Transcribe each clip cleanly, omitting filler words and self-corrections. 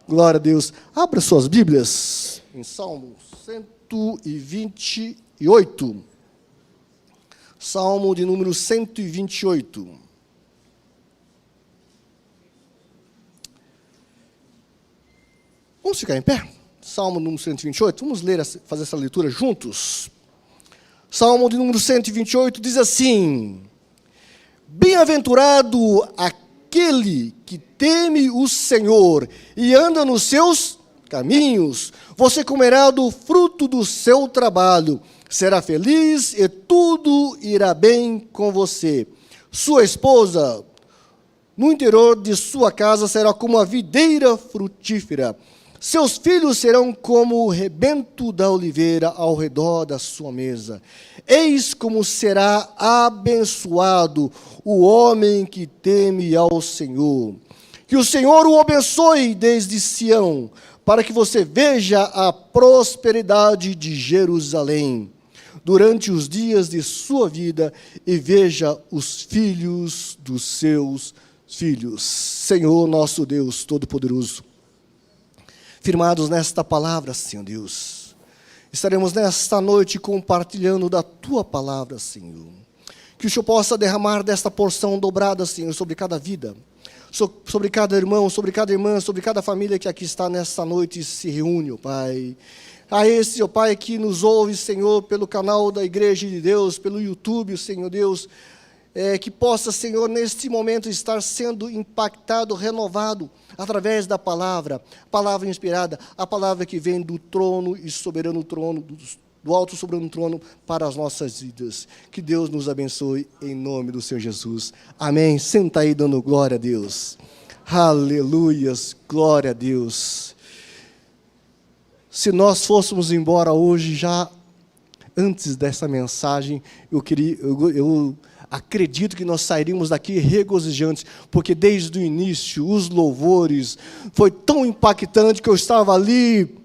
Glória a Deus. Abra suas Bíblias em Salmo 128. Salmo de número 128. Vamos ficar em pé? Salmo número 128. Vamos ler, fazer essa leitura juntos. Salmo de número 128 diz assim: Bem-aventurado aquele que teme o Senhor e anda nos seus caminhos. Você comerá do fruto do seu trabalho, será feliz e tudo irá bem com você. Sua esposa, no interior de sua casa, será como a videira frutífera. Seus filhos serão como o rebento da oliveira ao redor da sua mesa. Eis como será abençoado o homem que teme ao Senhor. Que o Senhor o abençoe desde Sião, para que você veja a prosperidade de Jerusalém durante os dias de sua vida e veja os filhos dos seus filhos. Senhor nosso Deus Todo-Poderoso, firmados nesta palavra, Senhor Deus, estaremos nesta noite compartilhando da Tua palavra, Senhor. Que o Senhor possa derramar desta porção dobrada, Senhor, sobre cada vida, sobre cada irmão, sobre cada irmã, sobre cada família que aqui está nesta noite e se reúne, ó Pai. A esse, ó Pai, que nos ouve, Senhor, pelo canal da Igreja de Deus, pelo YouTube, Senhor Deus, que possa, Senhor, neste momento estar sendo impactado, renovado, através da palavra inspirada, a palavra que vem do trono e soberano trono, do alto soberano trono para as nossas vidas. Que Deus nos abençoe em nome do Senhor Jesus. Amém. Senta aí dando glória a Deus. Aleluias, glória a Deus. Se nós fôssemos embora hoje, já antes dessa mensagem, eu acredito que nós sairíamos daqui regozijantes, porque desde o início, os louvores, foi tão impactante que eu estava ali,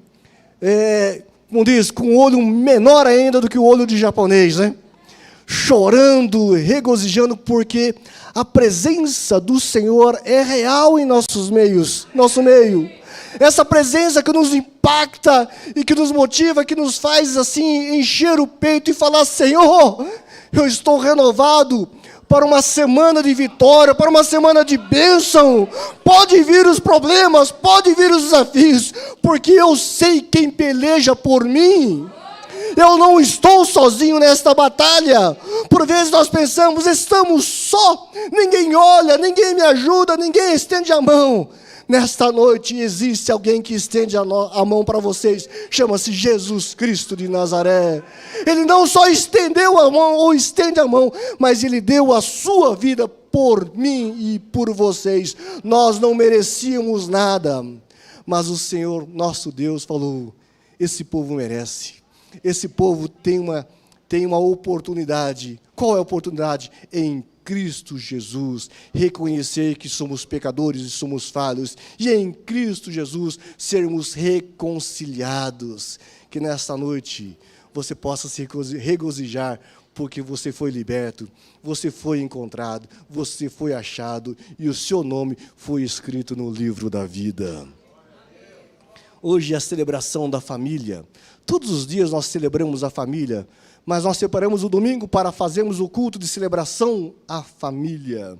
como diz, com o olho menor ainda do que o olho de japonês, né? Chorando, regozijando, porque a presença do Senhor é real em nosso meio. Essa presença que nos impacta e que nos motiva, que nos faz assim, encher o peito e falar: Senhor, eu estou renovado para uma semana de vitória, para uma semana de bênção. Pode vir os problemas, pode vir os desafios, porque eu sei quem peleja por mim. Eu não estou sozinho nesta batalha. Por vezes nós pensamos, estamos só, ninguém olha, ninguém me ajuda, ninguém estende a mão. Nesta noite existe alguém que estende a mão para vocês, chama-se Jesus Cristo de Nazaré. Ele não só estendeu a mão ou estende a mão, mas Ele deu a sua vida por mim e por vocês. Nós não merecíamos nada, mas o Senhor, nosso Deus, falou: esse povo merece, esse povo tem uma oportunidade. Qual é a oportunidade? Em Cristo Jesus, reconhecer que somos pecadores e somos falhos, e em Cristo Jesus sermos reconciliados. Que nesta noite você possa se regozijar, porque você foi liberto, você foi encontrado, você foi achado, e o seu nome foi escrito no livro da vida. Hoje é a celebração da família. Todos os dias nós celebramos a família, mas nós separamos o domingo para fazermos o culto de celebração à família.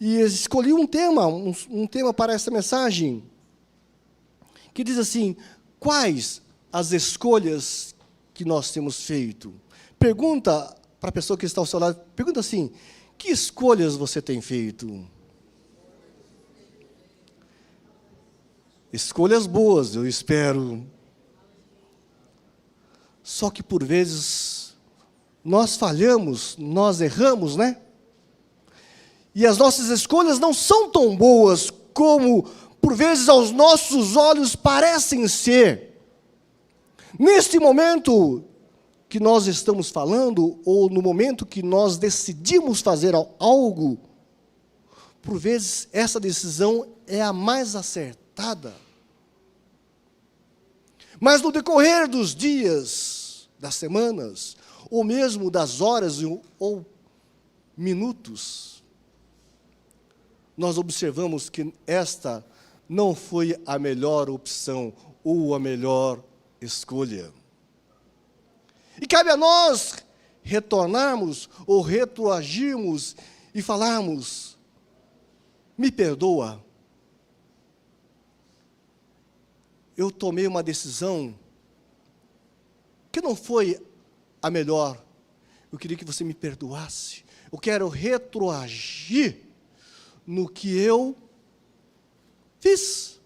E escolhi um tema para essa mensagem, que diz assim: quais as escolhas que nós temos feito? Pergunta para a pessoa que está ao seu lado, pergunta assim: que escolhas você tem feito? Escolhas boas, eu espero. Só que por vezes nós falhamos, nós erramos, né? E as nossas escolhas não são tão boas como, por vezes, aos nossos olhos parecem ser. Neste momento que nós estamos falando, ou no momento que nós decidimos fazer algo, por vezes essa decisão é a mais acertada. Mas no decorrer dos dias, das semanas, ou mesmo das horas ou minutos, nós observamos que esta não foi a melhor opção ou a melhor escolha. E cabe a nós retornarmos ou retroagirmos e falarmos: me perdoa, eu tomei uma decisão que não foi a melhor, eu queria que você me perdoasse, eu quero retroagir no que eu fiz,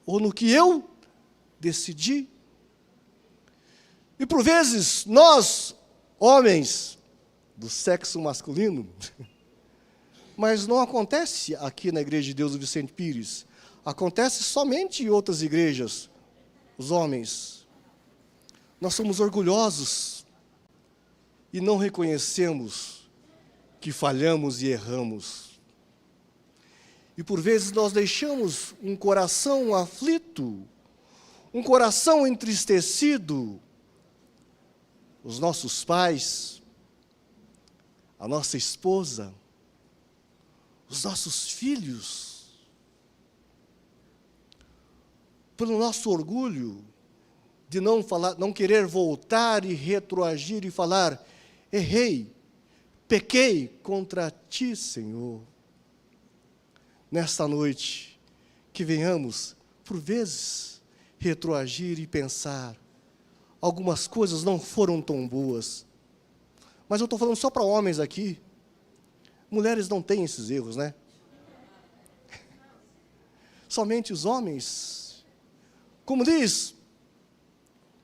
ou no que eu decidi. E por vezes, nós, homens do sexo masculino, mas não acontece aqui na Igreja de Deus do Vicente Pires, acontece somente em outras igrejas, os homens. Nós somos orgulhosos e não reconhecemos que falhamos e erramos. E por vezes nós deixamos um coração aflito, um coração entristecido, os nossos pais, a nossa esposa, os nossos filhos, pelo nosso orgulho de não querer voltar e retroagir e falar: errei, pequei contra ti, Senhor. Nesta noite, que venhamos, por vezes, retroagir e pensar: algumas coisas não foram tão boas. Mas eu estou falando só para homens aqui. Mulheres não têm esses erros, né? Somente os homens. Como diz,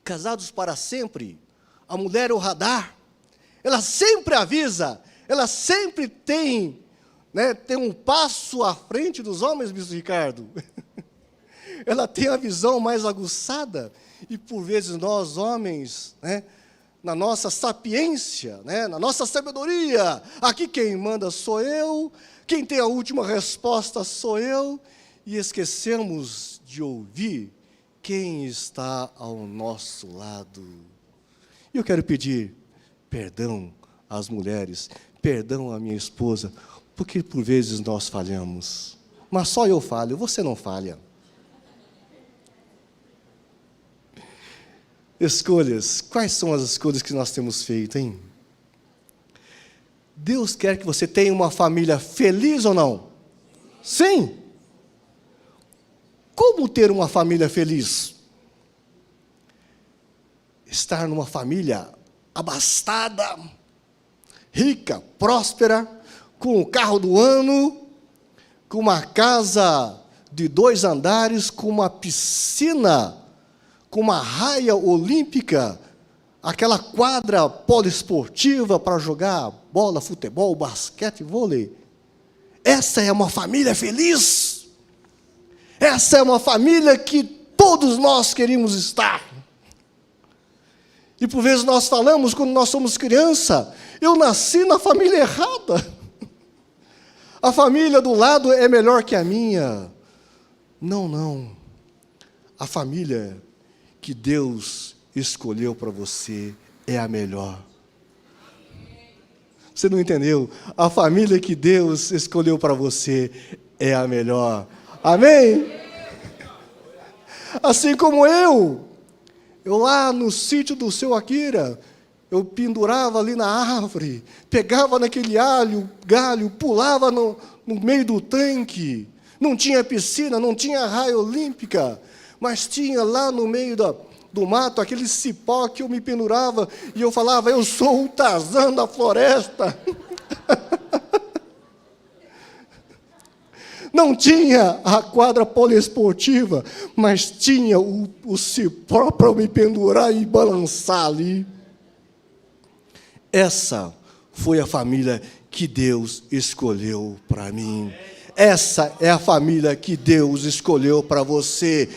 casados para sempre, a mulher é o radar. Ela sempre avisa, ela sempre tem um passo à frente dos homens, Bispo Ricardo. Ela tem a visão mais aguçada. E por vezes nós, homens, na nossa sapiência, na nossa sabedoria, aqui quem manda sou eu, quem tem a última resposta sou eu, e esquecemos de ouvir quem está ao nosso lado. E eu quero pedir perdão às mulheres, perdão à minha esposa, porque por vezes nós falhamos. Mas só eu falho, você não falha. Escolhas, quais são as escolhas que nós temos feito, hein? Deus quer que você tenha uma família feliz ou não? Sim! Como ter uma família feliz? Estar numa família abastada, rica, próspera, com o carro do ano, com uma casa de 2 andares, com uma piscina, com uma raia olímpica, aquela quadra poliesportiva para jogar bola, futebol, basquete, vôlei. Essa é uma família feliz. Essa é uma família que todos nós queremos estar. E por vezes nós falamos, quando nós somos criança, eu nasci na família errada. A família do lado é melhor que a minha. Não, não. A família que Deus escolheu para você é a melhor. Você não entendeu? A família que Deus escolheu para você é a melhor. Amém? Assim como eu lá no sítio do seu Akira, eu pendurava ali na árvore, pegava naquele galho, pulava no meio do tanque. Não tinha piscina, não tinha raia olímpica, mas tinha lá no meio do mato aquele cipó que eu me pendurava e eu falava: eu sou o Tarzan da floresta. Não tinha a quadra poliesportiva, mas tinha o cipó para eu me pendurar e balançar ali. Essa foi a família que Deus escolheu para mim. Essa é a família que Deus escolheu para você.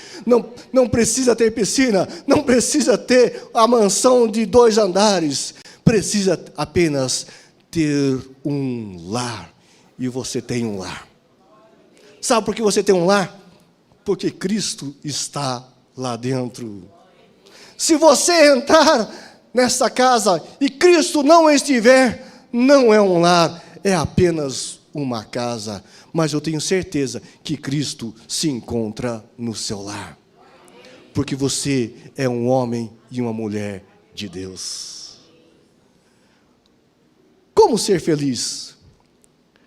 Não precisa ter piscina, não precisa ter a mansão de 2 andares. Precisa apenas ter um lar. E você tem um lar. Sabe por que você tem um lar? Porque Cristo está lá dentro. Se você entrar nessa casa e Cristo não estiver, não é um lar, é apenas uma casa, mas eu tenho certeza que Cristo se encontra no seu lar. Porque você é um homem e uma mulher de Deus. Como ser feliz?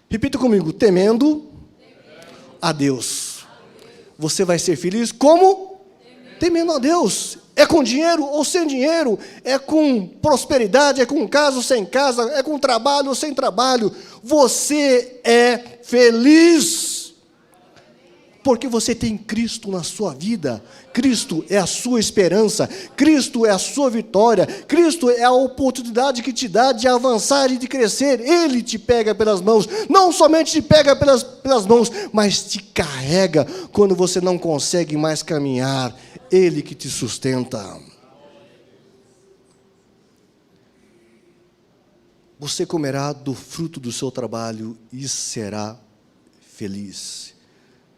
Repita comigo, temendo a Deus. Você vai ser feliz como? Temendo a Deus. É com dinheiro ou sem dinheiro, é com prosperidade, é com casa ou sem casa, é com trabalho ou sem trabalho. Você é feliz, porque você tem Cristo na sua vida. Cristo é a sua esperança, Cristo é a sua vitória, Cristo é a oportunidade que te dá de avançar e de crescer. Ele te pega pelas mãos, não somente te pega pelas mãos, mas te carrega quando você não consegue mais caminhar. Ele que te sustenta. Você comerá do fruto do seu trabalho e será feliz,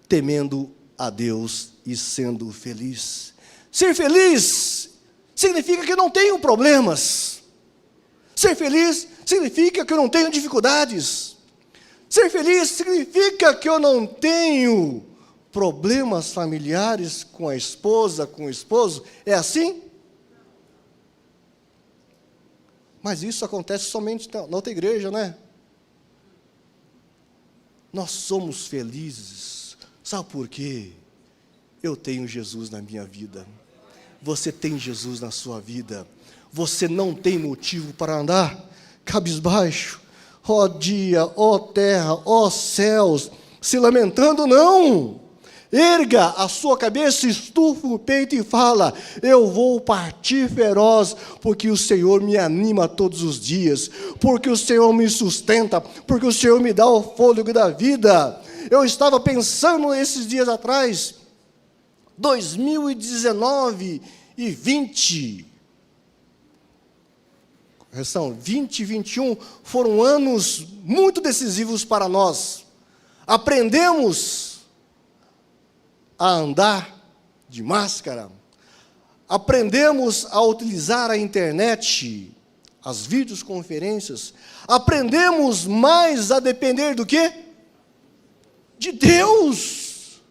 temendo a Deus e sendo feliz. Ser feliz significa que eu não tenho problemas. Ser feliz significa que eu não tenho dificuldades. Ser feliz significa que eu não tenho problemas familiares com a esposa, com o esposo. É assim? Mas isso acontece somente na outra igreja, né? Nós somos felizes. Sabe por quê? Eu tenho Jesus na minha vida. Você tem Jesus na sua vida. Você não tem motivo para andar cabisbaixo. Ó dia, ó terra, ó céus, se lamentando, não. Erga a sua cabeça, estufa o peito e fala: eu vou partir feroz, porque o Senhor me anima todos os dias, porque o Senhor me sustenta, porque o Senhor me dá o fôlego da vida. Eu estava pensando esses dias atrás, 2019 e 20, correção, 20 e 21 foram anos muito decisivos para nós. Aprendemos a andar de máscara, aprendemos a utilizar a internet, as videoconferências, aprendemos mais a depender do quê? De Deus,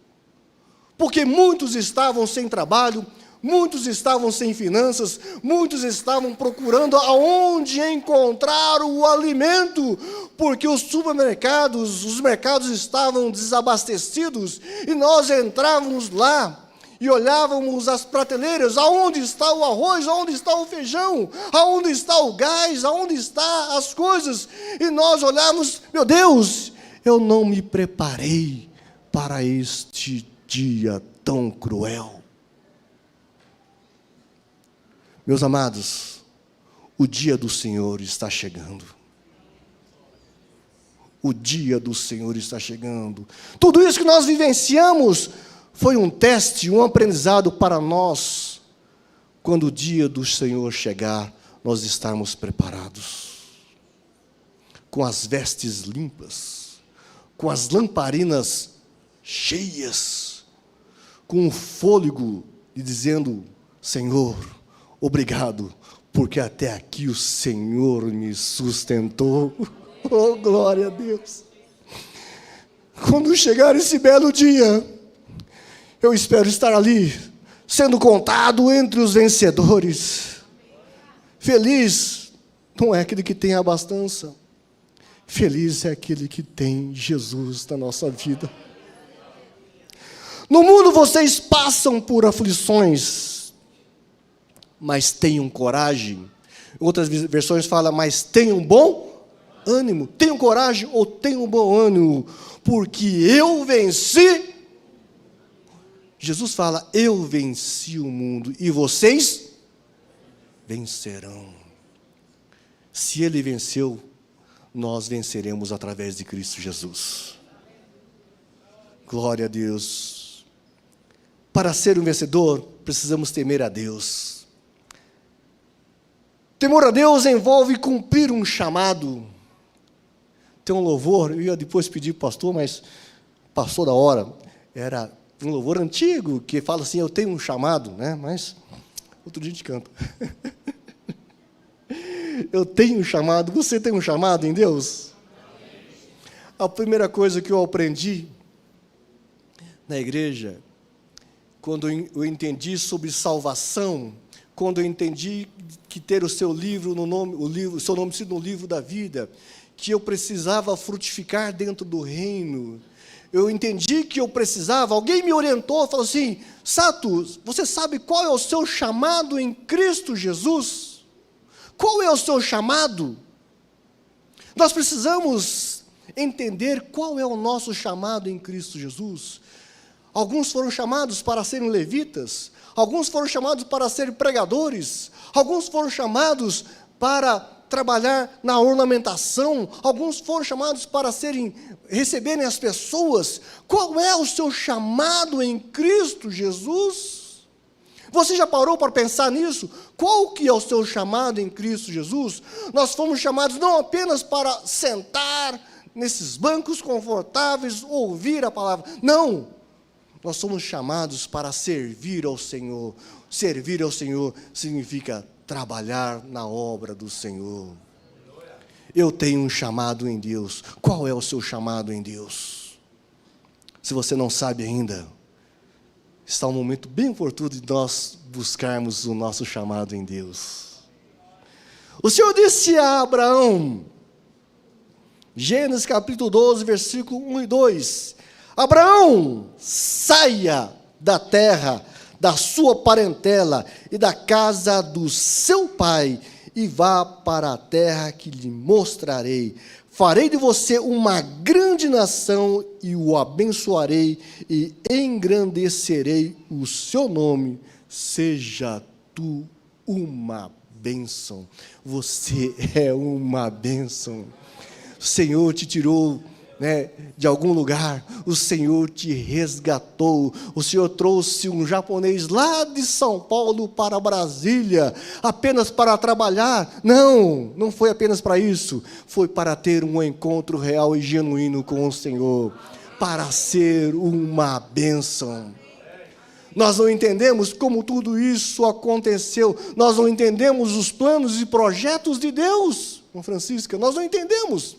porque muitos estavam sem trabalho, muitos estavam sem finanças, muitos estavam procurando aonde encontrar o alimento, porque os supermercados, os mercados estavam desabastecidos, e nós entrávamos lá e olhávamos as prateleiras: aonde está o arroz, aonde está o feijão, aonde está o gás, aonde estão as coisas, e nós olhávamos: meu Deus, eu não me preparei para este dia tão cruel. Meus amados, o dia do Senhor está chegando. O dia do Senhor está chegando. Tudo isso que nós vivenciamos foi um teste, um aprendizado para nós. Quando o dia do Senhor chegar, nós estarmos preparados, com as vestes limpas, com as lamparinas cheias, com o fôlego e dizendo: Senhor, obrigado, porque até aqui o Senhor me sustentou. Oh, glória a Deus. Quando chegar esse belo dia, eu espero estar ali, sendo contado entre os vencedores. Feliz não é aquele que tem abastança. Feliz é aquele que tem Jesus na nossa vida. No mundo vocês passam por aflições, mas tenham coragem. Outras versões falam: mas tenham bom ânimo. Tenham coragem ou tenham bom ânimo, porque eu venci. Jesus fala: eu venci o mundo e vocês vencerão. Se ele venceu, nós venceremos através de Cristo Jesus. Glória a Deus. Para ser um vencedor, precisamos temer a Deus. Temor a Deus envolve cumprir um chamado. Tem um louvor, eu ia depois pedir para o pastor, mas passou da hora. Era um louvor antigo, que fala assim: eu tenho um chamado, né? Mas outro dia a gente canta. Eu tenho um chamado, você tem um chamado em Deus? A primeira coisa que eu aprendi na igreja, quando eu entendi sobre salvação, quando eu entendi que ter o seu livro no nome, o seu nome no livro da vida, que eu precisava frutificar dentro do reino. Eu entendi que eu precisava, alguém me orientou, falou assim: Sato, você sabe qual é o seu chamado em Cristo Jesus? Qual é o seu chamado? Nós precisamos entender qual é o nosso chamado em Cristo Jesus. Alguns foram chamados para serem levitas, alguns foram chamados para serem pregadores, alguns foram chamados para trabalhar na ornamentação, alguns foram chamados para receberem as pessoas. Qual é o seu chamado em Cristo Jesus? Você já parou para pensar nisso? Qual que é o seu chamado em Cristo Jesus? Nós fomos chamados não apenas para sentar nesses bancos confortáveis, ouvir a palavra. Não! Nós somos chamados para servir ao Senhor. Servir ao Senhor significa trabalhar na obra do Senhor. Eu tenho um chamado em Deus. Qual é o seu chamado em Deus? Se você não sabe ainda, está um momento bem oportuno de nós buscarmos o nosso chamado em Deus. O Senhor disse a Abraão, Gênesis capítulo 12, versículo 1 e 2, Abraão, saia da terra, da sua parentela e da casa do seu pai, e vá para a terra que lhe mostrarei. Farei de você uma grande nação, e o abençoarei, e engrandecerei o seu nome. Seja tu uma bênção. Você é uma bênção. O Senhor te tirou, de algum lugar, o Senhor te resgatou, o Senhor trouxe um japonês lá de São Paulo para Brasília, apenas para trabalhar. Não foi apenas para isso, foi para ter um encontro real e genuíno com o Senhor, para ser uma bênção. Nós não entendemos como tudo isso aconteceu, nós não entendemos os planos e projetos de Deus, com Francisca, nós não entendemos.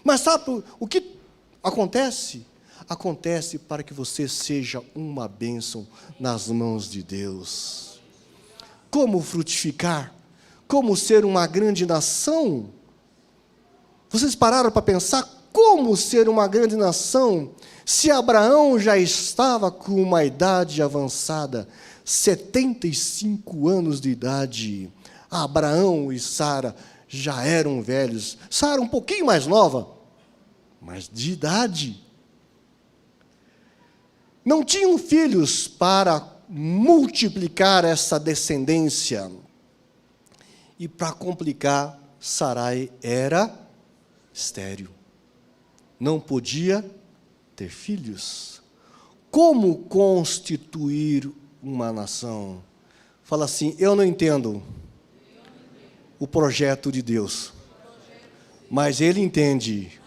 Mas sabe o que acontece? Acontece para que você seja uma bênção nas mãos de Deus. Como frutificar? Como ser uma grande nação? Vocês pararam para pensar como ser uma grande nação? Se Abraão já estava com uma idade avançada, 75 anos de idade, Abraão e Sara já eram velhos. Sara um pouquinho mais nova, mas de idade. Não tinham filhos para multiplicar essa descendência. E para complicar, Sarai era estéril. Não podia ter filhos. Como constituir uma nação? Fala assim, eu não entendo o projeto de Deus, mas Ele entende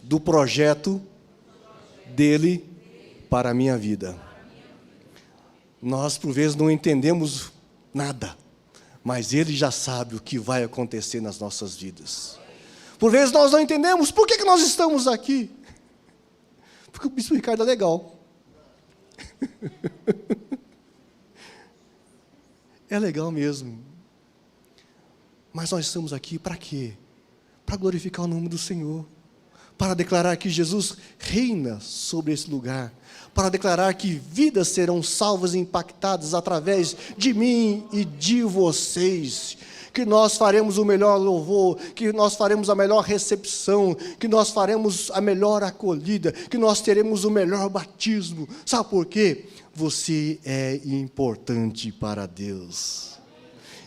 do projeto dEle para a minha vida. Nós, por vezes, não entendemos nada, mas Ele já sabe o que vai acontecer nas nossas vidas. Por vezes, nós não entendemos por que nós estamos aqui. Porque o Bispo Ricardo é legal. É legal mesmo. Mas nós estamos aqui para quê? Para glorificar o nome do Senhor. Para declarar que Jesus reina sobre esse lugar. Para declarar que vidas serão salvas e impactadas através de mim e de vocês. Que nós faremos o melhor louvor, que nós faremos a melhor recepção, que nós faremos a melhor acolhida, que nós teremos o melhor batismo. Sabe por quê? Você é importante para Deus.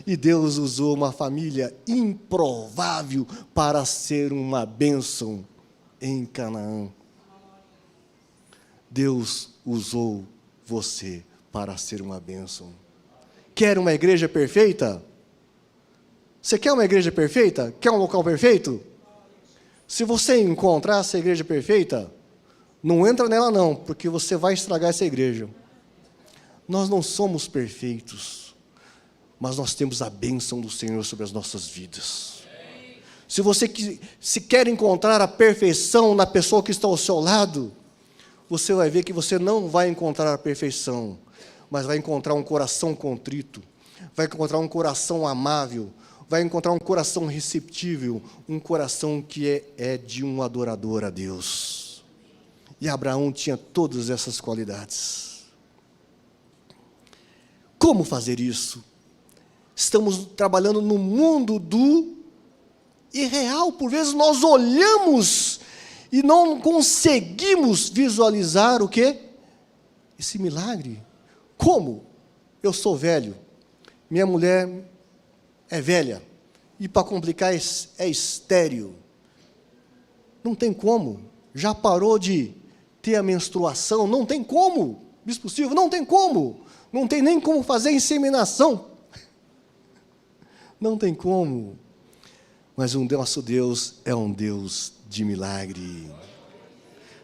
E Deus usou uma família improvável para ser uma bênção em Canaã. Deus usou você para ser uma bênção. Quer uma igreja perfeita? Você quer uma igreja perfeita? Quer um local perfeito? Se você encontrar essa igreja perfeita, não entra nela não, porque você vai estragar essa igreja. Nós não somos perfeitos, mas nós temos a bênção do Senhor sobre as nossas vidas. Se você se quer encontrar a perfeição na pessoa que está ao seu lado, você vai ver que você não vai encontrar a perfeição, mas vai encontrar um coração contrito, vai encontrar um coração amável, vai encontrar um coração receptível, um coração que é de um adorador a Deus. E Abraão tinha todas essas qualidades. Como fazer isso? Estamos trabalhando no mundo do irreal. Por vezes nós olhamos e não conseguimos visualizar o quê? Esse milagre. Como? Eu sou velho, minha mulher é velha, e para complicar é estéril. Não tem como. Já parou de ter a menstruação? Não tem como. Bispo Silva, não tem como. Não tem nem como fazer inseminação. Não tem como. Mas o nosso Deus é um Deus de milagre.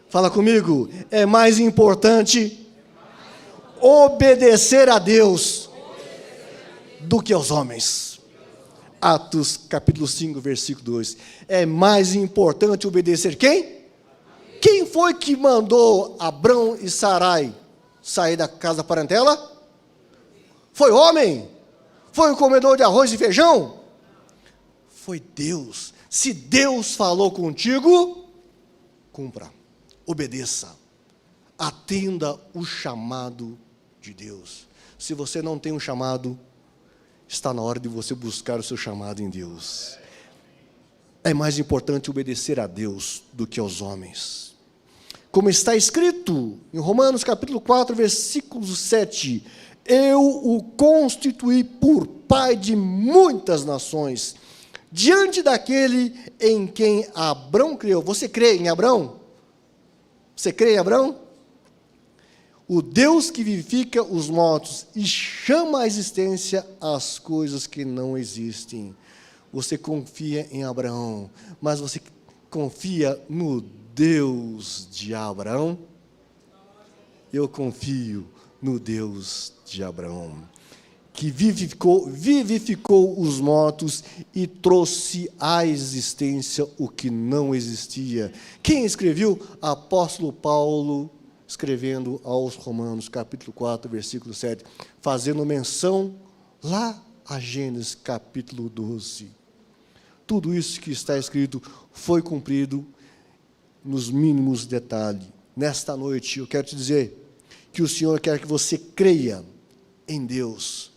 Fala comigo. É mais importante obedecer a Deus do que aos homens. Atos capítulo 5, versículo 2. É mais importante obedecer quem? Quem foi que mandou Abrão e Sarai sair da casa da parentela? Foi homem? Foi o comedor de arroz e feijão? Foi Deus. Se Deus falou contigo, cumpra, obedeça, atenda o chamado de Deus. Se você não tem um chamado, está na hora de você buscar o seu chamado em Deus. É mais importante obedecer a Deus do que aos homens. Como está escrito em Romanos capítulo 4, versículo 7, eu o constituí por pai de muitas nações, diante daquele em quem Abrão creu. Você crê em Abrão? Você crê em Abrão? O Deus que vivifica os mortos e chama à existência as coisas que não existem. Você confia em Abraão, mas você confia no Deus de Abraão? Eu confio no Deus de Abraão, que vivificou os mortos e trouxe à existência o que não existia. Quem escreveu? Apóstolo Paulo, escrevendo aos Romanos, capítulo 4, versículo 7, fazendo menção lá a Gênesis, capítulo 12. Tudo isso que está escrito foi cumprido nos mínimos detalhes. Nesta noite, eu quero te dizer que o Senhor quer que você creia em Deus,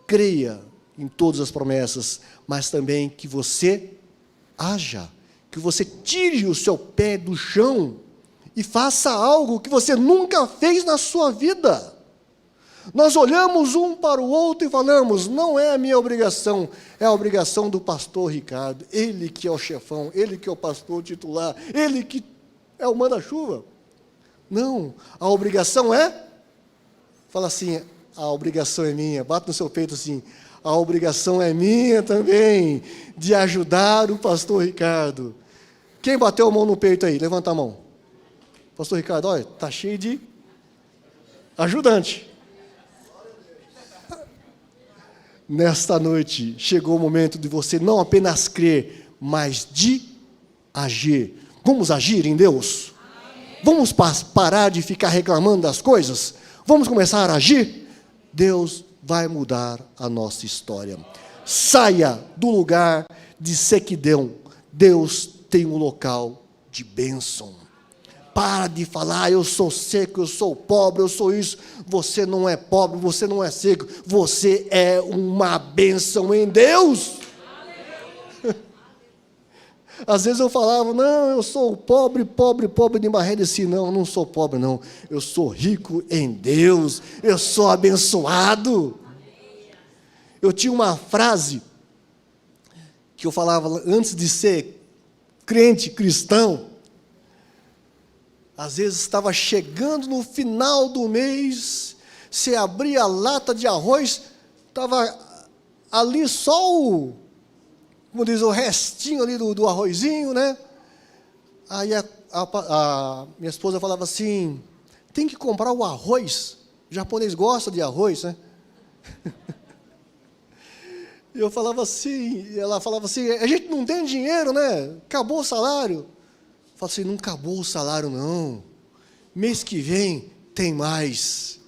creia em todas as promessas, mas também que você haja, que você tire o seu pé do chão e faça algo que você nunca fez na sua vida. Nós olhamos um para o outro e falamos, não é a minha obrigação, é a obrigação do pastor Ricardo, ele que é o chefão, ele que é o pastor titular, ele que é o manda-chuva. Não, a obrigação é, fala assim, a obrigação é minha, bate no seu peito assim, a obrigação é minha também, de ajudar o pastor Ricardo. Quem bateu a mão no peito aí? Levanta a mão. Pastor Ricardo, olha, está cheio de ajudante. Nesta noite, chegou o momento de você não apenas crer, mas de agir. Vamos agir em Deus? Vamos parar de ficar reclamando das coisas? Vamos começar a agir? Deus vai mudar a nossa história. Saia do lugar de sequidão. Deus tem um local de bênção. Para de falar, eu sou seco, eu sou pobre, eu sou isso. Você não é pobre, você não é seco. Você é uma bênção em Deus. Às vezes eu falava, não, eu sou pobre de barreira. Assim, não, eu não sou pobre, não. Eu sou rico em Deus. Eu sou abençoado. Eu tinha uma frase que eu falava antes de ser crente, cristão. Às vezes estava chegando no final do mês, você abria a lata de arroz, estava ali só o, como diz, o restinho ali do arrozinho, né? Aí a minha esposa falava assim, tem que comprar o arroz, o japonês gosta de arroz, né? Eu falava assim, ela falava assim, a gente não tem dinheiro, né? Acabou o salário. Eu falava assim, não acabou o salário, não. Mês que vem tem mais.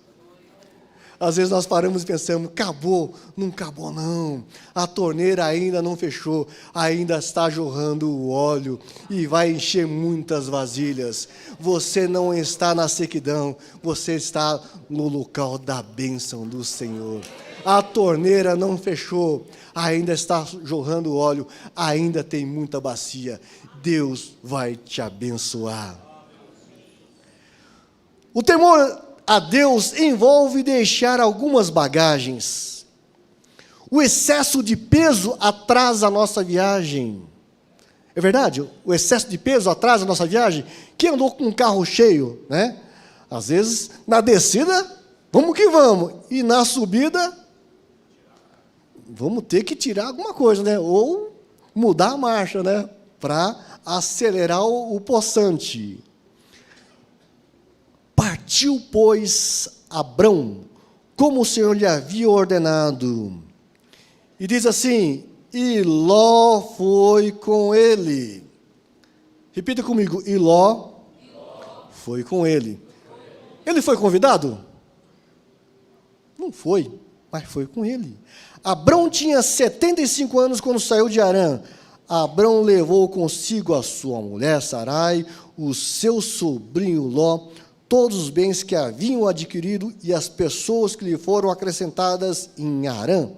Às vezes nós paramos e pensamos, acabou, não acabou não. A torneira ainda não fechou, ainda está jorrando o óleo e vai encher muitas vasilhas. Você não está na sequidão, você está no local da bênção do Senhor. A torneira não fechou, ainda está jorrando óleo, ainda tem muita bacia. Deus vai te abençoar. O temor a Deus envolve deixar algumas bagagens. O excesso de peso atrasa a nossa viagem. É verdade? O excesso de peso atrasa a nossa viagem. Quem andou com um carro cheio, né? Às vezes, na descida, vamos que vamos. E na subida, vamos ter que tirar alguma coisa, né? Ou mudar a marcha, né? Para acelerar o poçante. Partiu, pois, Abrão, como o Senhor lhe havia ordenado. E diz assim, e Ló foi com ele. Repita comigo, e Ló foi com ele. Ele foi convidado? Não foi, mas foi com ele. Abrão tinha 75 anos quando saiu de Harã. Abrão levou consigo a sua mulher Sarai, o seu sobrinho Ló, todos os bens que haviam adquirido e as pessoas que lhe foram acrescentadas em Harã.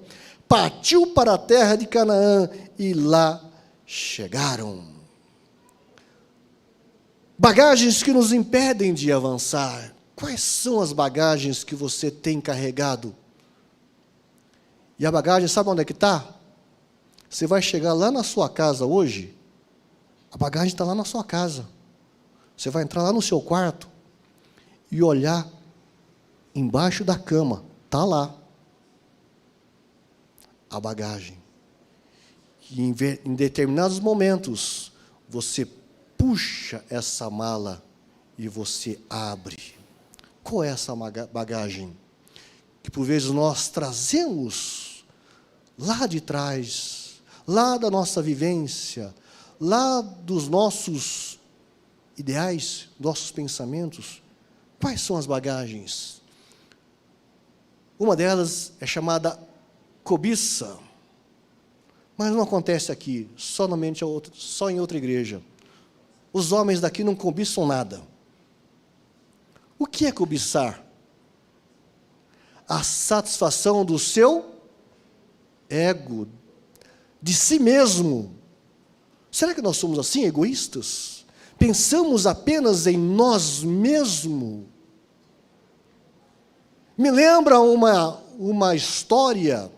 Partiu para a terra de Canaã e lá chegaram. Bagagens que nos impedem de avançar. Quais são as bagagens que você tem carregado? E a bagagem, sabe onde é que está? Você vai chegar lá na sua casa hoje, a bagagem está lá na sua casa. Você vai entrar lá no seu quarto e olhar embaixo da cama, está lá a bagagem. E em determinados momentos, você puxa essa mala e você abre. Qual é essa bagagem? Que por vezes nós trazemos lá de trás, lá da nossa vivência, lá dos nossos ideais, nossos pensamentos. Quais são as bagagens? Uma delas é chamada cobiça, mas não acontece aqui, só em outra igreja. Os homens daqui não cobiçam nada. O que é cobiçar? A satisfação do seu ego, de si mesmo. Será que nós somos assim, egoístas? Pensamos apenas em nós mesmos? Me lembra uma história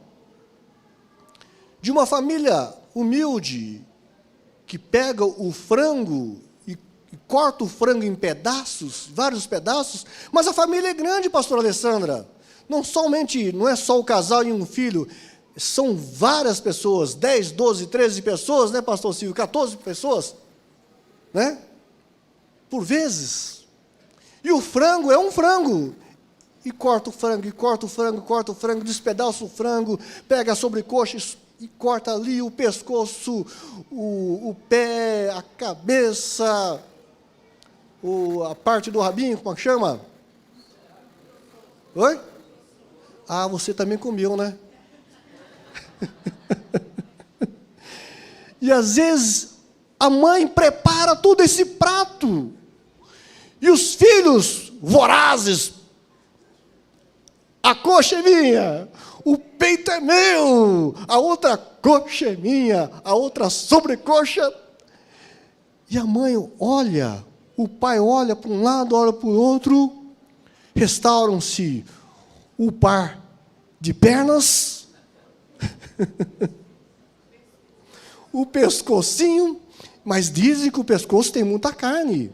de uma família humilde que pega o frango e corta o frango em pedaços, vários pedaços, mas a família é grande, pastora Alessandra. Não é só o casal e um filho, são várias pessoas, 10, 12, 13 pessoas, né, pastor Silvio? 14 pessoas, né? Por vezes. E o frango é um frango. E corta o frango, e corta o frango, corta o frango, despedaça o frango, pega a sobrecoxa e corta ali o pescoço, o pé, a cabeça, a parte do rabinho, como é que chama? Oi? Ah, você também comeu, né? E às vezes a mãe prepara todo esse prato e os filhos vorazes, a coxa é minha, o peito é meu, a outra coxa é minha, a outra sobrecoxa. E a mãe olha, o pai olha para um lado, olha para o outro, restauram-se o par de pernas, o pescocinho, mas dizem que o pescoço tem muita carne.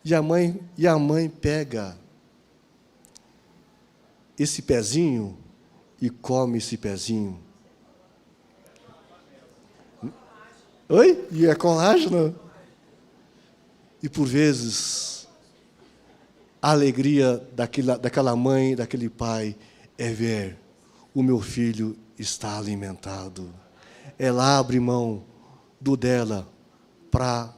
E a mãe pega esse pezinho e come esse pezinho. Oi? E é colágeno? E por vezes, a alegria daquela mãe, daquele pai, é ver o meu filho está alimentado. Ela abre mão do dela para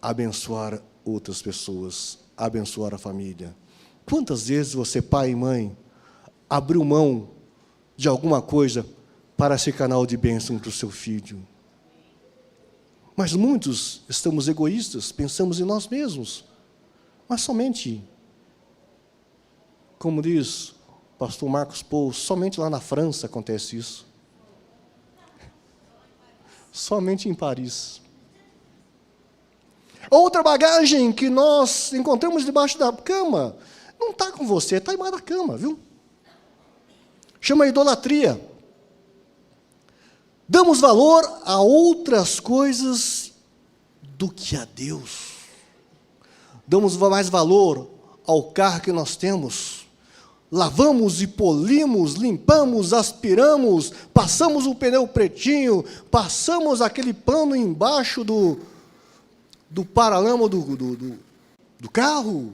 abençoar outras pessoas, abençoar a família. Quantas vezes você, pai e mãe, abriu mão de alguma coisa para ser canal de bênção para o seu filho? Mas muitos estamos egoístas, pensamos em nós mesmos. Mas somente, como diz o pastor Marcos Pou, somente lá na França acontece isso. Somente em Paris. Outra bagagem que nós encontramos debaixo da cama, não está com você, está embaixo da cama, viu? Chama idolatria. Damos valor a outras coisas do que a Deus. Damos mais valor ao carro que nós temos. Lavamos e polimos, limpamos, aspiramos, passamos o pneu pretinho, passamos aquele pano embaixo do paralama do carro.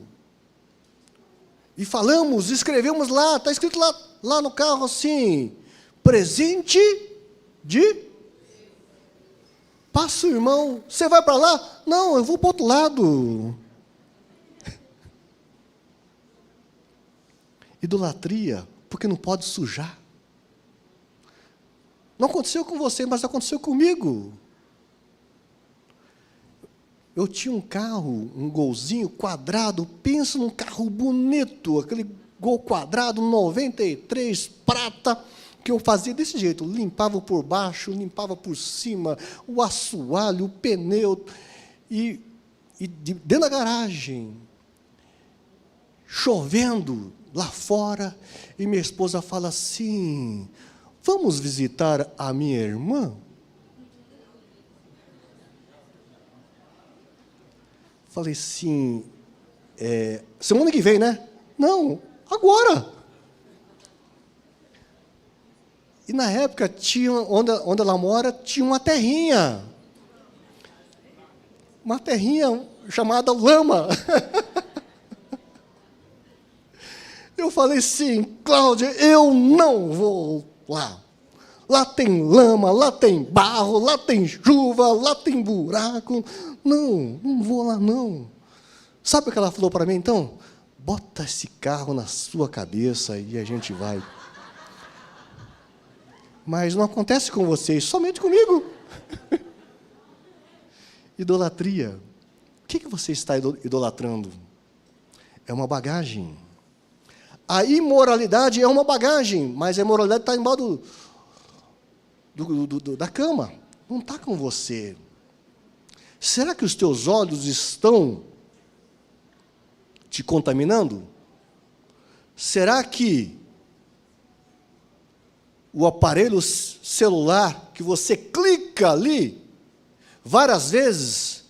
E falamos, escrevemos lá, está escrito lá no carro assim, presente de... Passa o irmão, você vai para lá? Não, eu vou para o outro lado. Idolatria, porque não pode sujar. Não aconteceu com você, mas aconteceu comigo. Eu tinha um carro, um golzinho quadrado, pensa num carro bonito, aquele gol quadrado, 93, prata, que eu fazia desse jeito, limpava por baixo, limpava por cima, o assoalho, o pneu, e dentro da garagem, chovendo lá fora, e minha esposa fala assim, vamos visitar a minha irmã? Falei assim, semana que vem, né? Não, agora. E na época, onde ela mora, tinha uma terrinha. Uma terrinha chamada Lama. Eu falei assim, Cláudia, eu não vou lá. Lá tem lama, lá tem barro, lá tem chuva, lá tem buraco. Não vou lá não. Sabe o que ela falou para mim então? Bota esse carro na sua cabeça e a gente vai. Mas não acontece com vocês, somente comigo. Idolatria. O que você está idolatrando? É uma bagagem. A imoralidade é uma bagagem, mas a imoralidade está embaixo da cama. Não está com você. Será que os teus olhos estão te contaminando? Será que o aparelho celular que você clica ali várias vezes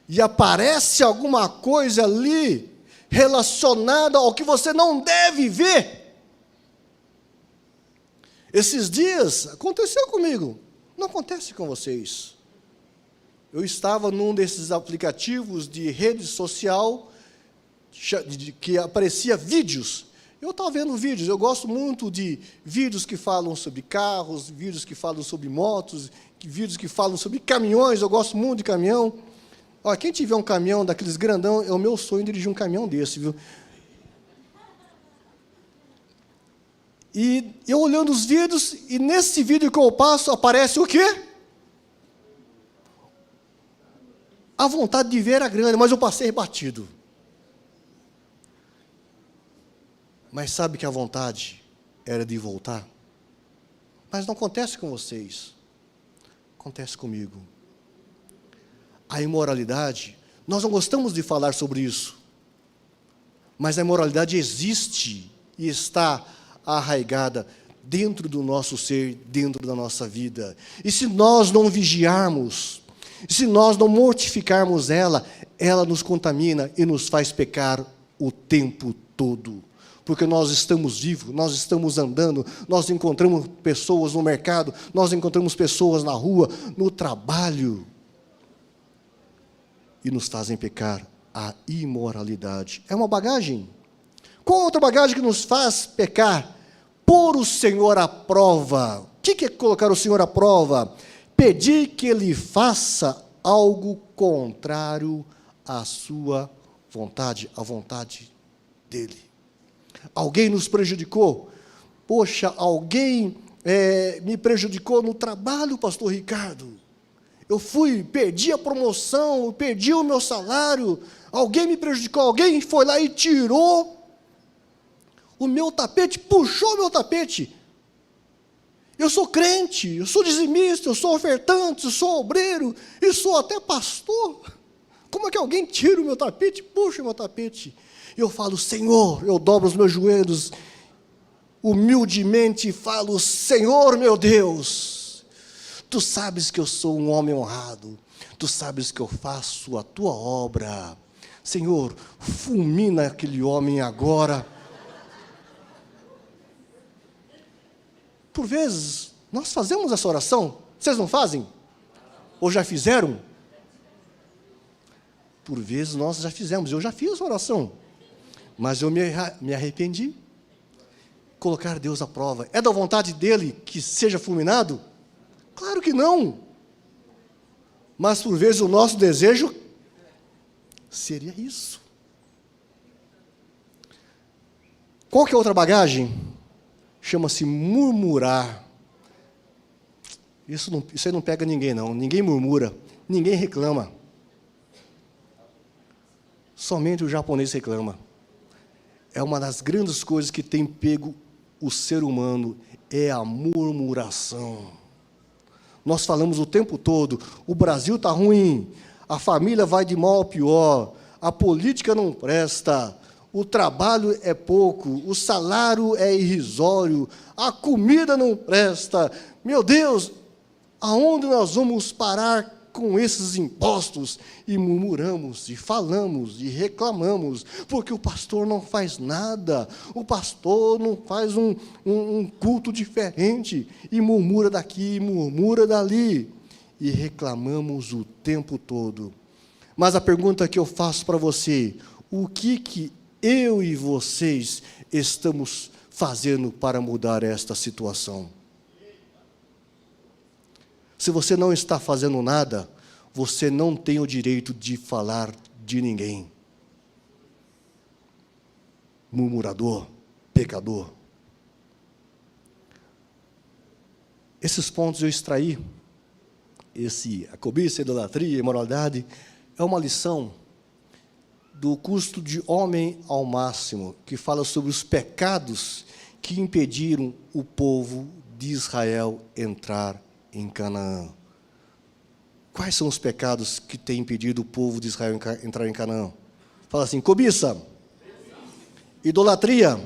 e aparece alguma coisa ali relacionada ao que você não deve ver? Esses dias aconteceu comigo, não acontece com vocês. Eu estava num desses aplicativos de rede social que aparecia vídeos. Eu estava vendo vídeos, eu gosto muito de vídeos que falam sobre carros, vídeos que falam sobre motos, vídeos que falam sobre caminhões, eu gosto muito de caminhão. Ó, quem tiver um caminhão daqueles grandão, é o meu sonho dirigir um caminhão desse, viu? E eu olhando os vídeos, e nesse vídeo que eu passo, aparece o quê? A vontade de ver era grande, mas eu passei batido. Mas sabe que a vontade era de voltar? Mas não acontece com vocês. Acontece comigo. A imoralidade, nós não gostamos de falar sobre isso. Mas a imoralidade existe e está arraigada dentro do nosso ser, dentro da nossa vida. E se nós não vigiarmos, se nós não mortificarmos ela nos contamina e nos faz pecar o tempo todo. Porque nós estamos vivos, nós estamos andando, nós encontramos pessoas no mercado, nós encontramos pessoas na rua, no trabalho, e nos fazem pecar a imoralidade. É uma bagagem. Qual outra bagagem que nos faz pecar? pôr o Senhor à prova. O que é colocar o Senhor à prova? Pedir que Ele faça algo contrário à sua vontade, à vontade dEle. Alguém nos prejudicou? Poxa, alguém me prejudicou no trabalho, pastor Ricardo. Eu perdi a promoção, perdi o meu salário, alguém me prejudicou, alguém foi lá e tirou o meu tapete, puxou o meu tapete. Eu sou crente, eu sou dizimista, eu sou ofertante, eu sou obreiro, e sou até pastor. Como é que alguém tira o meu tapete, puxa o meu tapete? Eu falo, Senhor, eu dobro os meus joelhos, humildemente falo, Senhor meu Deus, Tu sabes que eu sou um homem honrado, Tu sabes que eu faço a Tua obra. Senhor, fulmina aquele homem agora. Por vezes, nós fazemos essa oração, vocês não fazem? Ou já fizeram? Por vezes nós já fizemos, eu já fiz essa oração, mas eu me arrependi. Colocar Deus à prova, é da vontade dEle que seja fulminado? Claro que não, mas por vezes o nosso desejo seria isso. Qual que é outra bagagem? Chama-se murmurar. Isso aí não pega ninguém, não. Ninguém murmura, ninguém reclama. Somente o japonês reclama. É uma das grandes coisas que tem pego o ser humano, é a murmuração. Nós falamos o tempo todo, o Brasil está ruim, a família vai de mal a pior, a política não presta, o trabalho é pouco, o salário é irrisório, a comida não presta. Meu Deus, aonde nós vamos parar com esses impostos? E murmuramos, e falamos, e reclamamos, porque o pastor não faz nada, o pastor não faz um culto diferente, e murmura daqui, murmura dali, e reclamamos o tempo todo. Mas a pergunta que eu faço para você, o que eu e vocês estamos fazendo para mudar esta situação? Se você não está fazendo nada, você não tem o direito de falar de ninguém. Murmurador, pecador. Esses pontos eu extraí, a cobiça, a idolatria, a imoralidade, é uma lição do custo de homem ao máximo, que fala sobre os pecados que impediram o povo de Israel entrar em Canaã. Quais são os pecados que têm impedido o povo de Israel entrar em Canaã? Fala assim, cobiça, idolatria,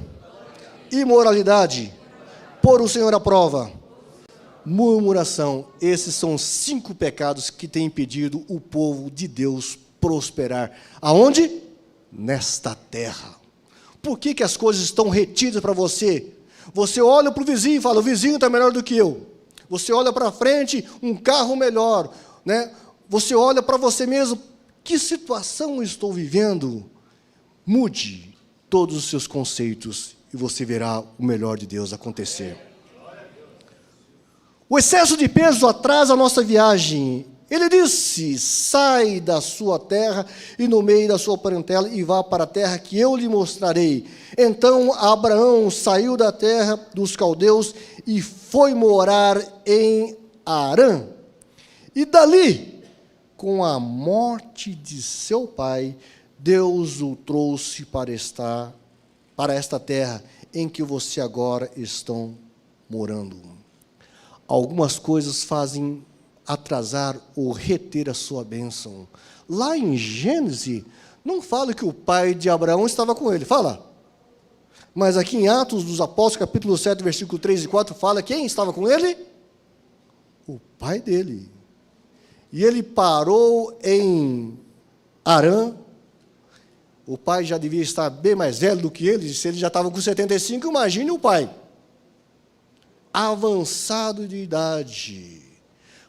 imoralidade, pôr o Senhor à prova, murmuração. Esses são 5 pecados que têm impedido o povo de Deus prosperar. Aonde? Nesta terra. Por que as coisas estão retidas para você? Você olha para o vizinho e fala, o vizinho está melhor do que eu. Você olha para frente, um carro melhor, né? Você olha para você mesmo, que situação eu estou vivendo? Mude todos os seus conceitos e você verá o melhor de Deus acontecer. O excesso de peso atrasa a nossa viagem. Ele disse, sai da sua terra e no meio da sua parentela e vá para a terra que eu lhe mostrarei. Então Abraão saiu da terra dos caldeus e foi morar em Harã. E dali, com a morte de seu pai, Deus o trouxe para esta terra em que você agora estão morando. Algumas coisas fazem atrasar ou reter a sua bênção. Lá em Gênesis, não fala que o pai de Abraão estava com ele, fala. Mas aqui em Atos dos Apóstolos, capítulo 7, versículo 3 e 4, fala quem estava com ele? O pai dele. E ele parou em Harã. O pai já devia estar bem mais velho do que ele, se ele já estava com 75, imagine o pai. Avançado de idade.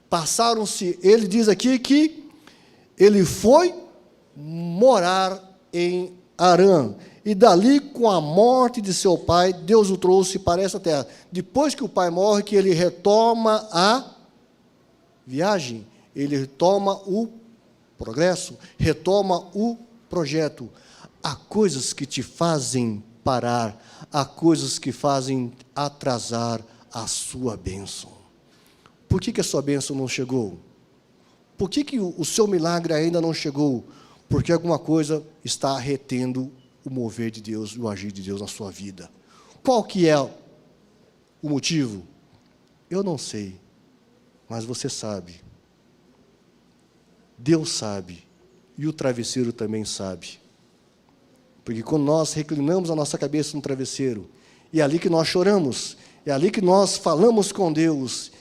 Passaram-se, ele diz aqui que ele foi morar em Harã. e dali, com a morte de seu pai, Deus o trouxe para essa terra. Depois que o pai morre, que ele retoma a viagem, ele retoma o progresso, retoma o projeto. Há coisas que te fazem parar, há coisas que fazem atrasar a sua bênção. Por que a sua bênção não chegou? Por que o seu milagre ainda não chegou? Porque alguma coisa está retendo o mover de Deus e o agir de Deus na sua vida. Qual que é o motivo? Eu não sei, mas você sabe. Deus sabe, e o travesseiro também sabe. Porque quando nós reclinamos a nossa cabeça no travesseiro, é ali que nós choramos, é ali que nós falamos com Deus,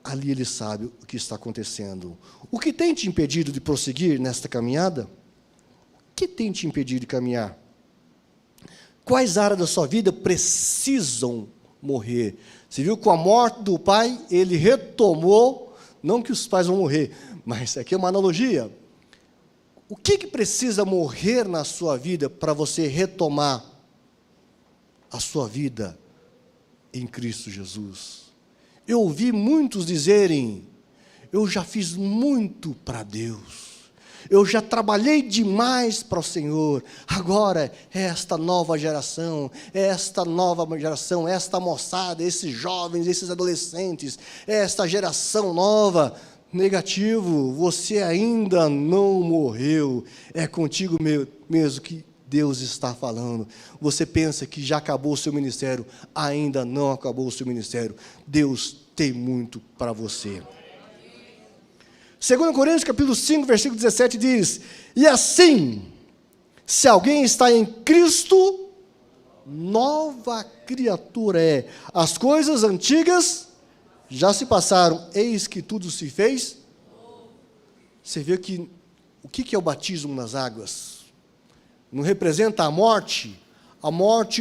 ali Ele sabe o que está acontecendo. O que tem te impedido de prosseguir nesta caminhada? O que tem te impedido de caminhar? Quais áreas da sua vida precisam morrer? Você viu, com a morte do pai, ele retomou, não que os pais vão morrer, mas aqui é uma analogia. O que precisa morrer na sua vida para você retomar a sua vida em Cristo Jesus? Eu ouvi muitos dizerem, eu já fiz muito para Deus, eu já trabalhei demais para o Senhor, agora é esta nova geração, esta moçada, esses jovens, esses adolescentes, esta geração nova. Negativo, você ainda não morreu, é contigo mesmo que Deus está falando. Você pensa que já acabou o seu ministério, ainda não acabou o seu ministério. Deus tem muito para você. 2 Coríntios capítulo 5, versículo 17 diz, e assim, se alguém está em Cristo, nova criatura é. As coisas antigas já se passaram, eis que tudo se fez. Você vê que o que é o batismo nas águas? Não representa a morte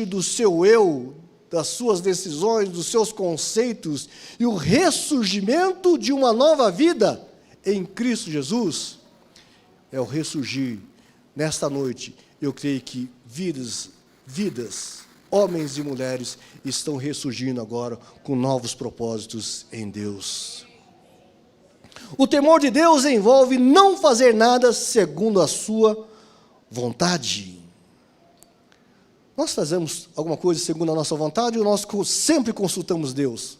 do seu eu, das suas decisões, dos seus conceitos, e o ressurgimento de uma nova vida em Cristo Jesus. É o ressurgir. Nesta noite, eu creio que vidas, homens e mulheres, estão ressurgindo agora com novos propósitos em Deus. O temor de Deus envolve não fazer nada segundo a sua vontade. Nós fazemos alguma coisa segundo a nossa vontade ou nós sempre consultamos Deus?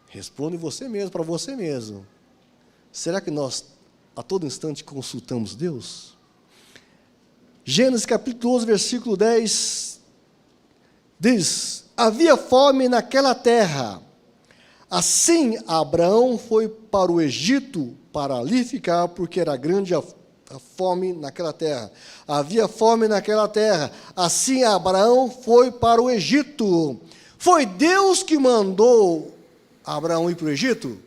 Responde você mesmo, para você mesmo. Será que nós, a todo instante, consultamos Deus? Gênesis capítulo 12, versículo 10, diz, havia fome naquela terra, assim Abraão foi para o Egito, para ali ficar, porque era grande a fome naquela terra. Havia fome naquela terra, assim Abraão foi para o Egito. Foi Deus que mandou Abraão ir para o Egito?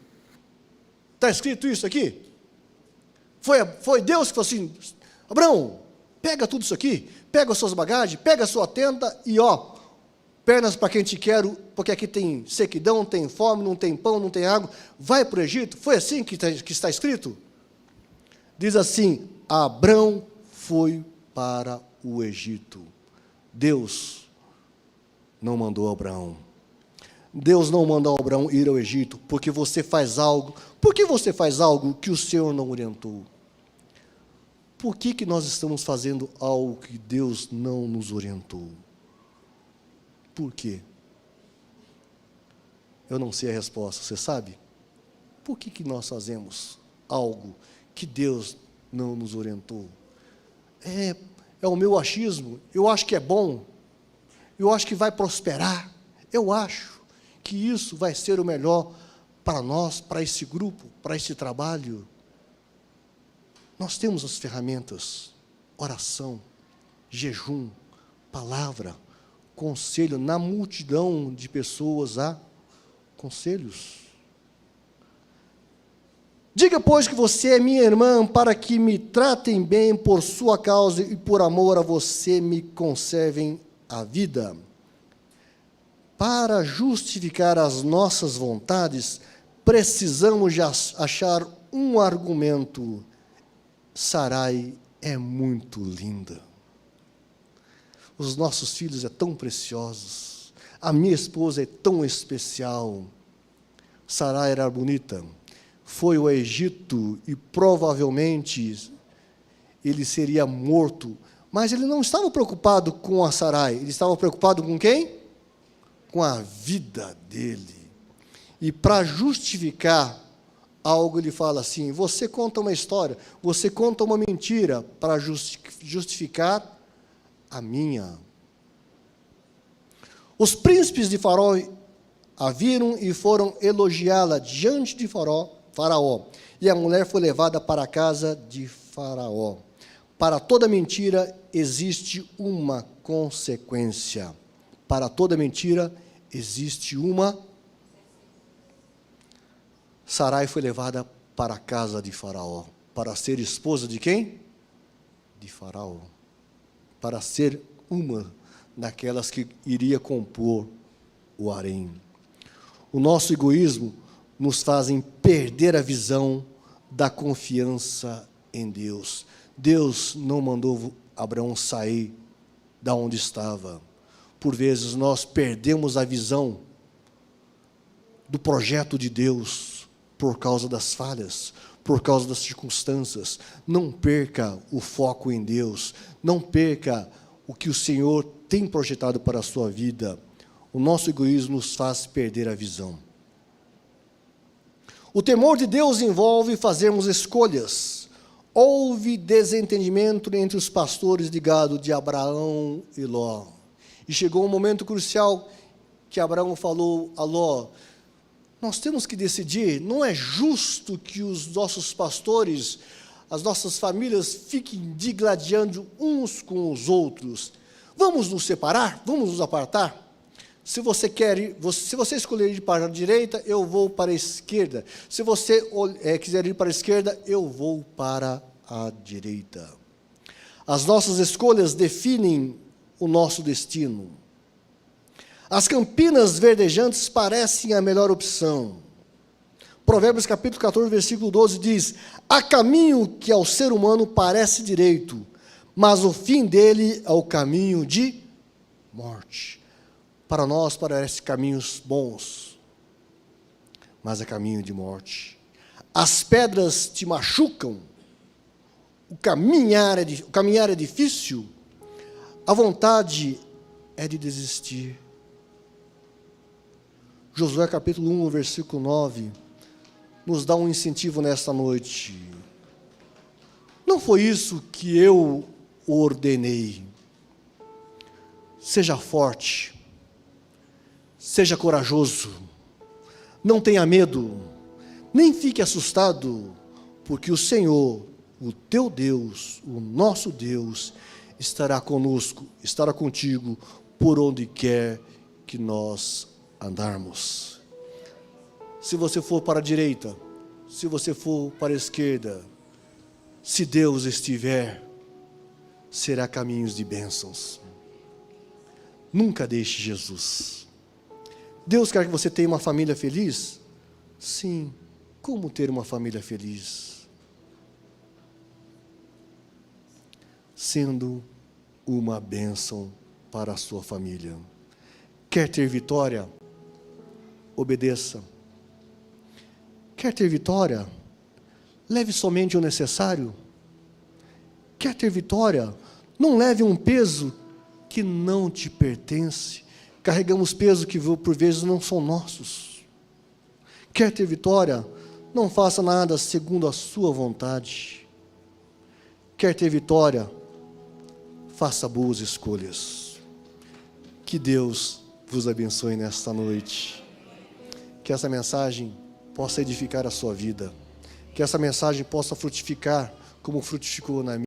Está escrito isso aqui? Foi Deus que falou assim, Abraão, pega tudo isso aqui, pega as suas bagagens, pega a sua tenda e pernas para quem te quero, porque aqui tem sequidão, tem fome, não tem pão, não tem água, vai para o Egito. Foi assim que está escrito? Diz assim, Abrão foi para o Egito. Deus não mandou Abraão. Deus não mandou Abraão ir ao Egito, porque você faz algo. Por que você faz algo que o Senhor não orientou? Por que nós estamos fazendo algo que Deus não nos orientou? Por quê? Eu não sei a resposta, você sabe? Por que nós fazemos algo que Deus não nos orientou? É o meu achismo, eu acho que é bom, eu acho que vai prosperar, eu acho que isso vai ser o melhor para nós, para esse grupo, para esse trabalho. Nós temos as ferramentas, oração, jejum, palavra, conselho, na multidão de pessoas há conselhos. Diga, pois, que você é minha irmã, para que me tratem bem por sua causa e por amor a você me conservem a vida. Para justificar as nossas vontades, precisamos de achar um argumento. Sarai é muito linda. Os nossos filhos é tão preciosos. A minha esposa é tão especial. Sarai era bonita. Foi ao Egito e provavelmente ele seria morto. Mas ele não estava preocupado com a Sarai. Ele estava preocupado com quem? Com a vida dele. E para justificar algo, ele fala assim: você conta uma história, você conta uma mentira para justificar a minha. Os príncipes de Faraó a viram e foram elogiá-la diante de Faraó. E a mulher foi levada para a casa de Faraó. Para toda mentira existe uma consequência. Para toda mentira existe uma. Sarai foi levada para a casa de Faraó. Para ser esposa de quem? De Faraó. Para ser uma daquelas que iria compor o harém. O nosso egoísmo nos faz perder a visão da confiança em Deus. Deus não mandou Abraão sair da onde estava. Por vezes nós perdemos a visão do projeto de Deus por causa das falhas, por causa das circunstâncias. Não perca o foco em Deus. Não perca o que o Senhor tem projetado para a sua vida. O nosso egoísmo nos faz perder a visão. O temor de Deus envolve fazermos escolhas. Houve desentendimento entre os pastores de gado de Abraão e Ló. E chegou um momento crucial que Abraão falou a Ló: nós temos que decidir, não é justo que os nossos pastores, as nossas famílias fiquem digladiando uns com os outros. Vamos nos separar? Vamos nos apartar? Se você escolher ir para a direita, eu vou para a esquerda. Se você quiser ir para a esquerda, eu vou para a direita. As nossas escolhas definem o nosso destino. As campinas verdejantes parecem a melhor opção. Provérbios capítulo 14, versículo 12 diz: há caminho que ao ser humano parece direito, mas o fim dele é o caminho de morte. Para nós parece caminhos bons, mas é caminho de morte. As pedras te machucam, o caminhar é difícil, a vontade é de desistir. Josué capítulo 1, versículo 9, nos dá um incentivo nesta noite. Não foi isso que eu ordenei. Seja forte, seja corajoso, não tenha medo, nem fique assustado, porque o Senhor, o teu Deus, o nosso Deus, estará conosco, estará contigo, por onde quer que nós andarmos. Se você for para a direita, se você for para a esquerda, se Deus estiver, será caminhos de bênçãos. Nunca deixe Jesus. Deus quer que você tenha uma família feliz? Sim. Como ter uma família feliz? Sendo uma bênção para a sua família. Quer ter vitória? Obedeça. Quer ter vitória? Leve somente o necessário. Quer ter vitória? Não leve um peso que não te pertence. Carregamos pesos que por vezes não são nossos. Quer ter vitória? Não faça nada segundo a sua vontade. Quer ter vitória? Faça boas escolhas. Que Deus vos abençoe nesta noite. Que essa mensagem possa edificar a sua vida. Que essa mensagem possa frutificar como frutificou na minha.